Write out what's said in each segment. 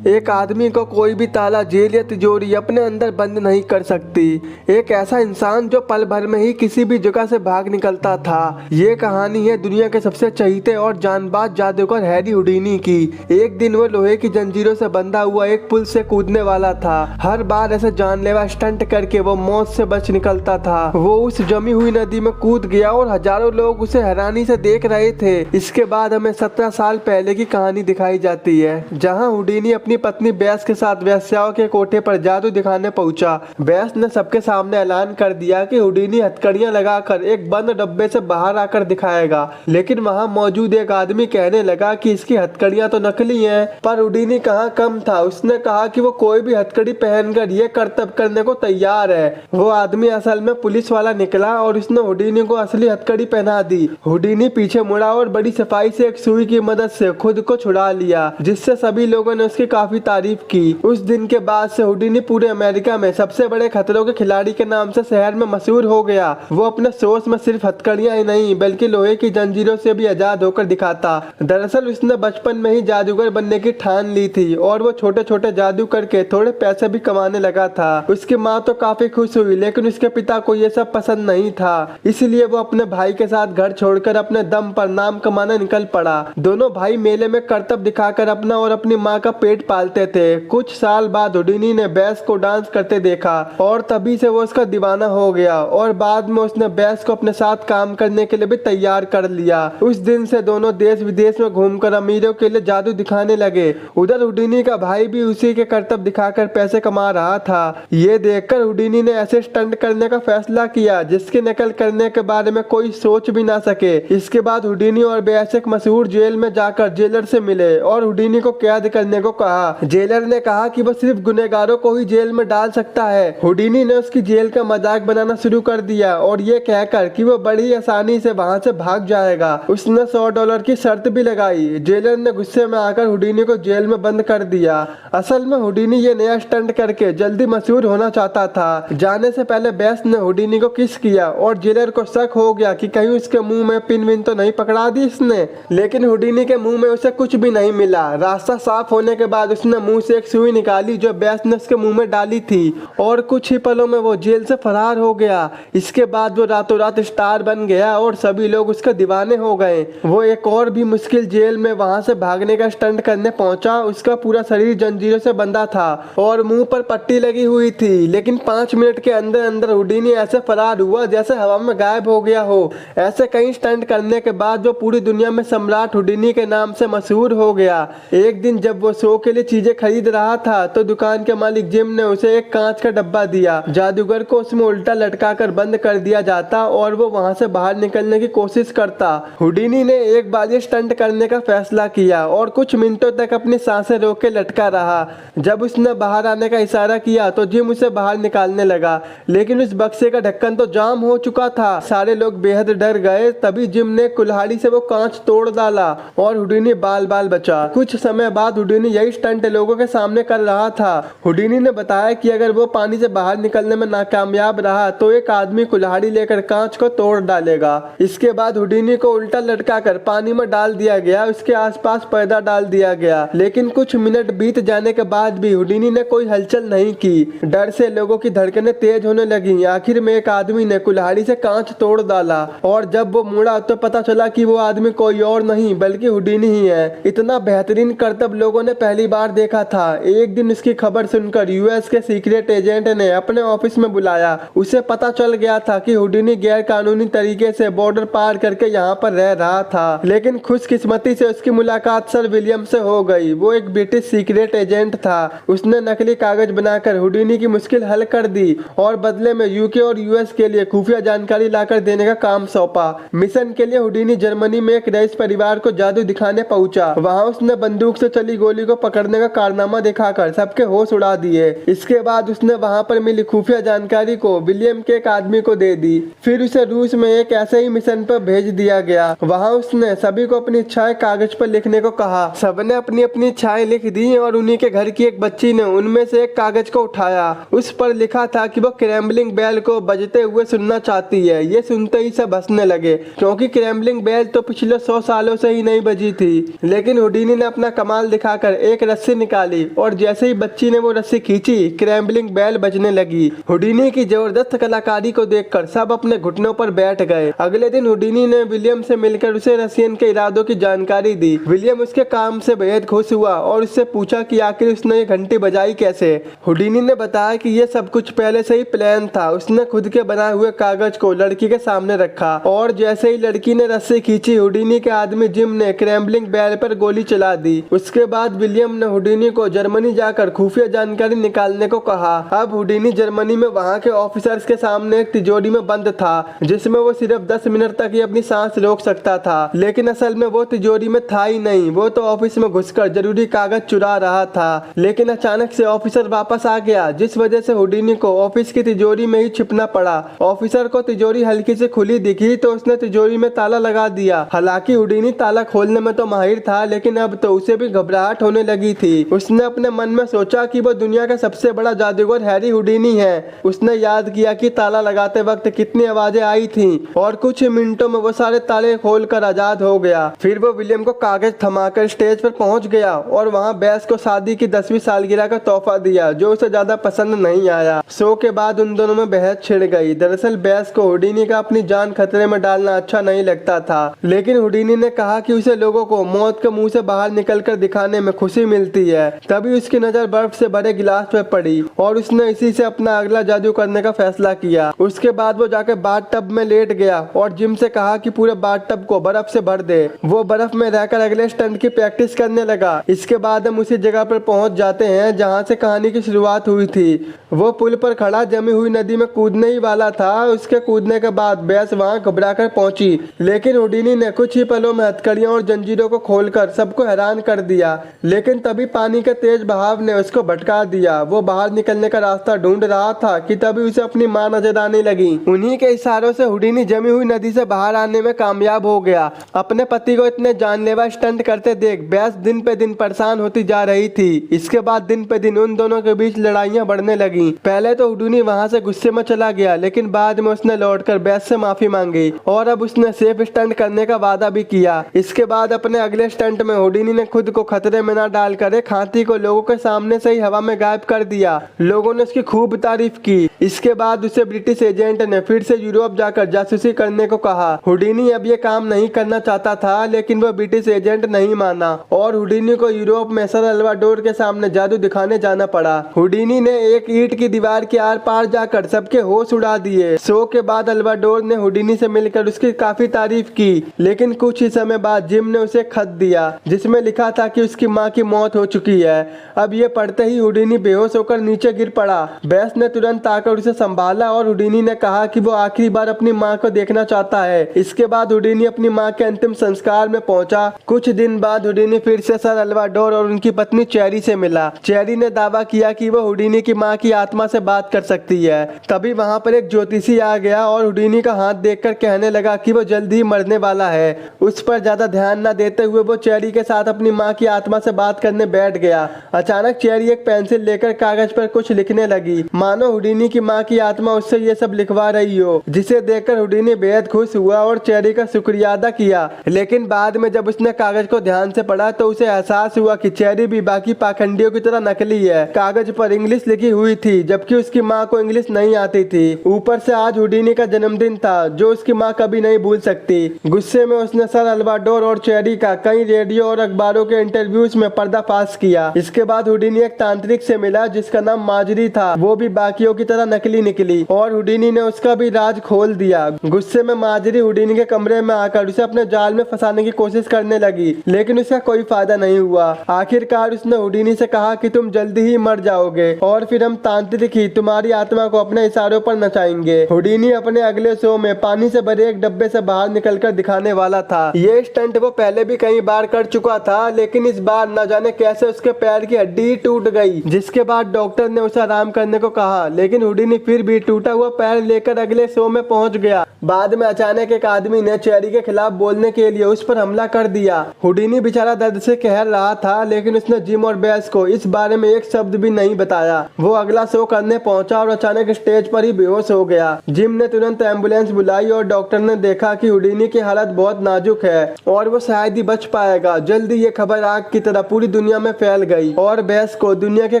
एक आदमी को कोई भी ताला, जेल या तिजोरी अपने अंदर बंद नहीं कर सकती। एक ऐसा इंसान जो पल भर में ही किसी भी जगह से भाग निकलता था। ये कहानी है दुनिया के सबसे चहीते और जानबाज जादूगर हैरी हुडीनी की। एक दिन वो लोहे की जंजीरों से बंधा हुआ एक पुल से कूदने वाला था। हर बार ऐसे जानलेवा स्टंट करके वो मौत से बच निकलता था। वो उस जमी हुई नदी में कूद गया और हजारों लोग उसे हैरानी से देख रहे थे। इसके बाद हमें 17 साल पहले की कहानी दिखाई जाती है, जहाँ हुडीनी अपनी पत्नी बेस के साथ वेश्याओं के कोठे पर जादू दिखाने पहुंचा। बेस ने सबके सामने ऐलान कर दिया कि हुडीनी हथकड़ियां लगाकर एक बंद डब्बे से बाहर आकर दिखाएगा, लेकिन वहां मौजूद एक आदमी कहने लगा कि इसकी हथकड़ियां तो नकली हैं। पर हुडीनी कहाँ कम था, उसने कहा कि वो कोई भी हथकड़ी पहनकर ये करतब करने को तैयार है। वो आदमी असल में पुलिस वाला निकला और उसने हुडीनी को असली हथकड़ी पहना दी। हुडीनी पीछे मुड़ा और बड़ी सफाई से एक सुई की मदद से खुद को छुड़ा लिया, जिससे सभी लोगों ने उसकी काफी तारीफ की। उस दिन के बाद से हुडीनी पूरे अमेरिका में सबसे बड़े खतरों के खिलाड़ी के नाम से शहर में मशहूर हो गया। वो अपने सोच में सिर्फ हथकड़ियां ही नहीं बल्कि लोहे की जंजीरों से भी आजाद होकर दिखाता। दरअसल उसने बचपन में ही जादूगर बनने की ठान ली थी और वो छोटे छोटे जादू करके थोड़े पैसे भी कमाने लगा था। उसकी माँ तो काफी खुश हुई, लेकिन उसके पिता को ये सब पसंद नहीं था। इसलिए वो अपने भाई के साथ घर छोड़कर अपने दम पर नाम कमाने निकल पड़ा। दोनों भाई मेले में करतब दिखाकर अपना और अपनी माँ का पेट पालते थे। कुछ साल बाद हुडीनी ने बेस को डांस करते देखा और तभी से वो उसका दीवाना हो गया और बाद में उसने बेस को अपने साथ काम करने के लिए भी तैयार कर लिया। उस दिन से दोनों देश विदेश में घूमकर अमीरों के लिए जादू दिखाने लगे। उधर हुडीनी का भाई भी उसी के करतब दिखाकर पैसे कमा रहा था। ये देखकर हुडीनी ने ऐसे स्टंट करने का फैसला किया जिसकी नकल करने के बारे में कोई सोच भी ना सके। इसके बाद हुडीनी और बेस एक मशहूर जेल में जाकर जेलर से मिले और हुडीनी को कैद करने को कहा। जेलर ने कहा कि वो सिर्फ गुनहगारों को ही जेल में डाल सकता है। हुडीनी ने उसकी जेल का मजाक बनाना शुरू कर दिया और ये कहकर कि वो बड़ी आसानी से वहां से भाग जाएगा। उसने $100 की शर्त भी लगाई। जेलर ने गुस्से में आकर हुडीनी को जेल में बंद कर दिया। असल में हुडीनी ये नया स्टंट करके जल्दी मशहूर होना चाहता था। जाने से पहले बेस ने हुडीनी को किस किया और जेलर को शक हो गया कि कहीं उसके मुंह में पिन विन तो नहीं पकड़ा दी इसने, लेकिन हुडीनी के मुंह में उसे कुछ भी नहीं मिला। रास्ता साफ होने के बाद उसने मुंह से एक सुई निकाली जो बेस ने उसके मुंह में डाली थी और कुछ ही पलों में वो जेल से फरार हो गया। इसके बाद वो रातों रात स्टार बन गया और सभी लोग उसके दीवाने हो गए। वो एक और भी मुश्किल जेल में वहां से भागने का स्टंट करने पहुंचा। उसका पूरा शरीर जंजीरों से बंधा था और मुंह पर पट्टी लगी हुई थी, लेकिन 5 मिनट के अंदर अंदर हुडीनी ऐसे फरार हुआ जैसे हवा में गायब हो गया हो। ऐसे कई स्टंट करने के बाद वो पूरी दुनिया में सम्राट हुडीनी के नाम से मशहूर हो गया। एक दिन जब वो शो के लिए चीजें खरीद रहा था तो दुकान के मालिक जिम ने उसे एक कांच का डब्बा दिया। जादूगर को उसमें उल्टा लटका कर बंद कर दिया जाता और वो वहां से बाहर निकलने की कोशिश करता। हुडीनी ने एक बार ये स्टंट करने का फैसला किया और कुछ मिनटों तक अपनी सांसें रोक के लटका रहा। जब उसने बाहर आने का इशारा किया तो जिम उसे बाहर निकालने लगा, लेकिन उस बक्से का ढक्कन तो जाम हो चुका था। सारे लोग बेहद डर गए। तभी जिम ने कुल्हाड़ी से वो कांच तोड़ डाला और हुडीनी बाल बाल बचा। कुछ समय बाद हुडीनी यही स्टंट लोगों के सामने कर रहा था। हुडीनी ने बताया कि अगर वो पानी से बाहर निकलने में नाकामयाब रहा तो एक आदमी कुल्हाड़ी लेकर कांच को तोड़ डालेगा। इसके बाद हुडीनी को उल्टा लटकाकर पानी में डाल दिया गया। उसके आसपास पर्दा डाल दिया गया, लेकिन कुछ मिनट बीत जाने के बाद भी हुडीनी ने कोई हलचल नहीं की। डर से लोगों की धड़कनें तेज होने लगी। आखिर में एक आदमी ने कुल्हाड़ी से कांच तोड़ डाला और जब वो मुड़ा तो पता चला कि वो आदमी कोई और नहीं बल्कि हुडीनी ही है। इतना बेहतरीन करतब लोगों ने पहली बार देखा था। एक दिन इसकी खबर सुनकर यूएस के सीक्रेट एजेंट ने अपने ऑफिस में बुलाया। उसे पता चल गया था कि हुडीनी गैर कानूनी तरीके से बॉर्डर पार करके यहाँ पर रह रहा था, लेकिन खुशकिस्मती से उसकी मुलाकात सर विलियम से हो गई। वो एक ब्रिटिश सीक्रेट एजेंट था। उसने नकली कागज बनाकर हुडीनी की मुश्किल हल कर दी और बदले में यूके और यूएस के लिए खुफिया जानकारी लाकर देने का काम सौंपा। मिशन के लिए हुडीनी जर्मनी में एक रईस परिवार को जादू दिखाने पहुंचा। वहां उसने बंदूक से चली गोली को पकड़ने का कारनामा दिखाकर सबके होश उड़ा दिए। इसके बाद उसने वहां पर मिली खुफिया जानकारी को विलियम के एक आदमी को दे दी। फिर उसे रूस में एक ऐसे ही मिशन पर भेज दिया गया। वहां उसने सभी को अपनी इच्छाएं कागज पर लिखने को कहा। सबने अपनी अपनी इच्छाएं लिख दी और उन्हीं के घर की एक बच्ची ने उनमें से एक कागज को उठाया। उस पर लिखा था कि वो क्रैम्बलिंग बेल को बजते हुए सुनना चाहती है। ये सुनते ही सब हंसने लगे, क्योंकि क्रैम्बलिंग बेल तो पिछले 100 सालों से ही नहीं बजी थी। लेकिन हुडीनी ने अपना कमाल दिखाकर एक रस्सी निकाली और जैसे ही बच्ची ने वो रस्सी खींची, क्रैम्बलिंग बेल बजने लगी। हुडीनी की जबरदस्त कलाकारी को देखकर सब अपने घुटनों पर बैठ गए। अगले दिन हुडीनी ने विलियम से मिलकर उसे रसियन के इरादों की जानकारी दी। विलियम उसके काम से बेहद खुश हुआ और उससे पूछा कि आखिर उसने ये घंटी बजाई कैसे। हुडीनी ने बताया कि ये सब कुछ पहले से ही प्लान था। उसने खुद के बनाए हुए कागज को लड़की के सामने रखा और जैसे ही लड़की ने रस्सी खींची, हुडीनी के आदमी जिम ने क्रैम्बलिंग बेल पर गोली चला दी। उसके बाद विलियम ने हुडीनी को जर्मनी जाकर खुफिया जानकारी निकालने को कहा। अब हुडीनी जर्मनी में वहाँ के ऑफिसर्स के सामने एक तिजोरी में बंद था, जिसमें वो सिर्फ 10 मिनट तक ही अपनी सांस रोक सकता था। लेकिन असल में वो तिजोरी में था ही नहीं, वो तो ऑफिस में घुसकर जरूरी कागज चुरा रहा था। लेकिन अचानक से ऑफिसर वापस आ गया, जिस वजह से हुडीनी को ऑफिस की तिजोरी में ही छिपना पड़ा। ऑफिसर को तिजोरी हल्की से खुली दिखी तो उसने तिजोरी में ताला लगा दिया। हालांकि हुडीनी ताला खोलने में तो माहिर था, लेकिन अब तो उसे भी घबराहट होने लगी थी। उसने अपने मन में सोचा कि वो दुनिया का सबसे बड़ा जादूगर हैरी हुडीनी है। उसने याद किया कि ताला लगाते वक्त कितनी आवाजें आई थीं और कुछ मिनटों में वो सारे ताले खोलकर आजाद हो गया। फिर वो विलियम को कागज थमाकर स्टेज पर पहुंच गया और वहां बेस को शादी की 10वीं सालगिरह का तोहफा दिया, जो उसे ज्यादा पसंद नहीं आया। शो के बाद उन दोनों में बहस छिड़ गई। दरअसल बेस को हुडीनी का अपनी जान खतरे में डालना अच्छा नहीं लगता था, लेकिन हुडीनी ने कहा कि उसे लोगों को मौत के मुंह से बाहर निकलकर दिखाने में खुशी मिलती है। तभी उसकी नजर बर्फ से भरे गिलास पे पड़ी और उसने इसी से अपना अगला जादू करने का फैसला किया। उसके बाद वो जाकर बाथटब में लेट गया और जिम से कहा कि पूरे बाथटब को बर्फ से भर दे। वो बर्फ में रहकर अगले स्टंट की प्रैक्टिस करने लगा। इसके बाद हम उसी जगह पर पहुंच जाते हैं जहां से कहानी की शुरुआत हुई थी। वो पुल पर खड़ा जमी हुई नदी में कूदने ही वाला था। उसके कूदने के बाद बेस वहां घबराकर पहुंची, लेकिन हुडीनी ने कुछ ही पलों में हथकड़ियों और जंजीरों को खोलकर सबको हैरान कर दिया। लेकिन तभी पानी के तेज बहाव ने उसको भटका दिया। वो बाहर निकलने का रास्ता ढूंढ रहा था कि तभी उसे अपनी माँ नजर आने लगी। उन्हीं के इशारों से हुडीनी जमी हुई नदी से बाहर आने में कामयाब हो गया। अपने पति को इतने जानलेवा स्टंट करते देख बेस दिन पे दिन परेशान होती जा रही थी। इसके बाद दिन पे दिन उन दोनों के बीच लड़ाइयाँ बढ़ने लगी। पहले तो हुडीनी वहाँ से गुस्से में चला गया, लेकिन बाद में उसने लौटकर बेस से माफी मांगी और अब उसने सेफ स्टंट करने का वादा भी किया। इसके बाद अपने अगले स्टंट में हुडीनी ने खुद को खतरे में न डालकर एक हाथी को लोगों के सामने से ही हवा में गायब कर दिया। लोगों ने उसकी खूब तारीफ की। इसके बाद उसे ब्रिटिश एजेंट ने फिर से यूरोप जाकर जासूसी करने को कहा। हुडीनी अब ये काम नहीं करना चाहता था, लेकिन वह ब्रिटिश एजेंट नहीं माना और हुडीनी को यूरोप में सर अल्वाडोर के सामने जादू दिखाने जाना पड़ा। हुडीनी ने एक ईंट की दीवार के आर पार जाकर सबके होश उड़ा दिए। शो के बाद अल्वाडोर ने हुडीनी से मिलकर उसकी काफी तारीफ की, लेकिन कुछ ही समय बाद जिम ने उसे खत दिया जिसमें लिखा था कि उसकी माँ की मौत हो चुकी है। अब ये पढ़ते ही हुडीनी बेहोश होकर नीचे गिर पड़ा। बेस ने तुरंत आकर उसे संभाला और हुडीनी ने कहा कि वो आखिरी बार अपनी माँ को देखना चाहता है। इसके बाद हुडीनी अपनी माँ के अंतिम संस्कार में पहुंचा। कुछ दिन बाद हुडीनी फिर से सर अल्वाडोर और उनकी पत्नी चेरी से मिला। चेरी ने दावा किया कि वो हुडीनी की माँ की आत्मा से बात कर सकती है। तभी वहाँ पर एक ज्योतिषी आ गया और हुडीनी का हाथ देखकर कहने लगा कि वो जल्द ही मरने वाला है। उस पर ज्यादा ध्यान न देते हुए वो चेरी के साथ अपनी माँ की आत्मा से बात करने बैठ गया। अचानक चेरी एक पेंसिल लेकर कागज पर कुछ लिखने लगी, मानो हुडीनी की माँ की आत्मा उससे ये सब लिखवा रही हो, जिसे देखकर हुडीनी बेहद खुश हुआ और चेरी का शुक्रिया अदा किया। लेकिन बाद में जब उसने कागज को ध्यान से पढ़ा तो उसे एहसास हुआ कि चेरी भी बाकी पाखंडियों की तरह नकली है। कागज पर इंग्लिश लिखी हुई थी, जबकि उसकी माँ को इंग्लिश नहीं आती थी। ऊपर से आज हुडीनी का जन्मदिन था, जो उसकी माँ कभी नहीं भूल सकती। गुस्से में उसने सर अल्वाडोर और चेरी का कई रेडियो और अखबारों के इंटरव्यूज में पर्दाफाश किया। इसके बाद हुडीनी एक तांत्रिक से मिला जिसका नाम माजरी था। वो भी बाकियों की तरह नकली निकली और हुडीनी ने उसका भी राज खोल दिया। गुस्से में माजरी हुडीनी के कमरे में आकर उसे अपने जाल में फंसाने की कोशिश करने लगी, लेकिन उसका कोई फायदा नहीं हुआ। आखिरकार उसने हुडीनी से कहा कि तुम जल्दी ही मर जाओगे और फिर हम तांत्रिक ही तुम्हारी आत्मा को अपने इशारों पर नचाएंगे। हुडीनी अपने अगले शो में पानी से भरे एक डब्बे से बाहर निकलकर दिखाने वाला था। ये स्टंट वो पहले भी कई बार कर चुका था, लेकिन इस बार न जाने कैसे उसके पैर की हड्डी टूट गई, जिसके बाद डॉक्टर ने उसे आराम करने को कहा। लेकिन हुडीनी फिर भी टूटा हुआ पैर लेकर अगले शो में पहुंच गया। बाद में अचानक एक आदमी ने चेरी के खिलाफ बोलने के लिए उस पर हमला कर दिया। हुडीनी बेचारा दर्द से कह रहा था, लेकिन उसने जिम और बेस को इस बारे में एक शब्द भी नहीं बताया। वो अगला शो करने पहुंचा और अचानक स्टेज पर ही बेहोश हो गया। जिम ने तुरंत एम्बुलेंस बुलाई और डॉक्टर ने देखा कि हुडीनी की हालत बहुत नाजुक है और वो शायद ही बच पाएगा। जल्दी ये खबर आग की तरह पूरी दुनिया में फैल गई और बेस को दुनिया के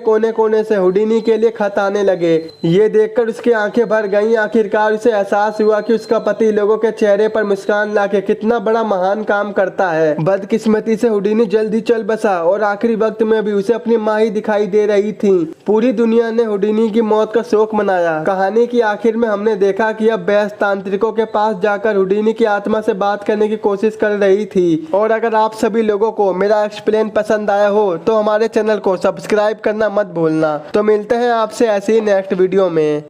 कोने कोने से हुडीनी के लिए खत आने लगे। ये देखकर उसकी आंखें भर गईं। आखिरकार उसे एहसास हुआ कि उसका पति लोगों के चेहरे पर मुस्कान लाके कितना बड़ा महान काम करता है। बदकिस्मती से हुडीनी जल्दी चल बसा और आखिरी वक्त में भी उसे अपनी माँ ही दिखाई दे रही थी। पूरी दुनिया ने हुडीनी की मौत का शोक मनाया। कहानी की आखिर में हमने देखा कि अब बेस तांत्रिकों के पास जाकर हुडीनी की आत्मा से बात करने की कोशिश कर रही थी। और अगर आप सभी लोगों को मेरा एक्सप्लेन पसंद आया हो तो हमारे चैनल को सब्सक्राइब करना मत भूलना। तो मिलते हैं आपसे ऐसे ही नेक्स्ट वीडियो में।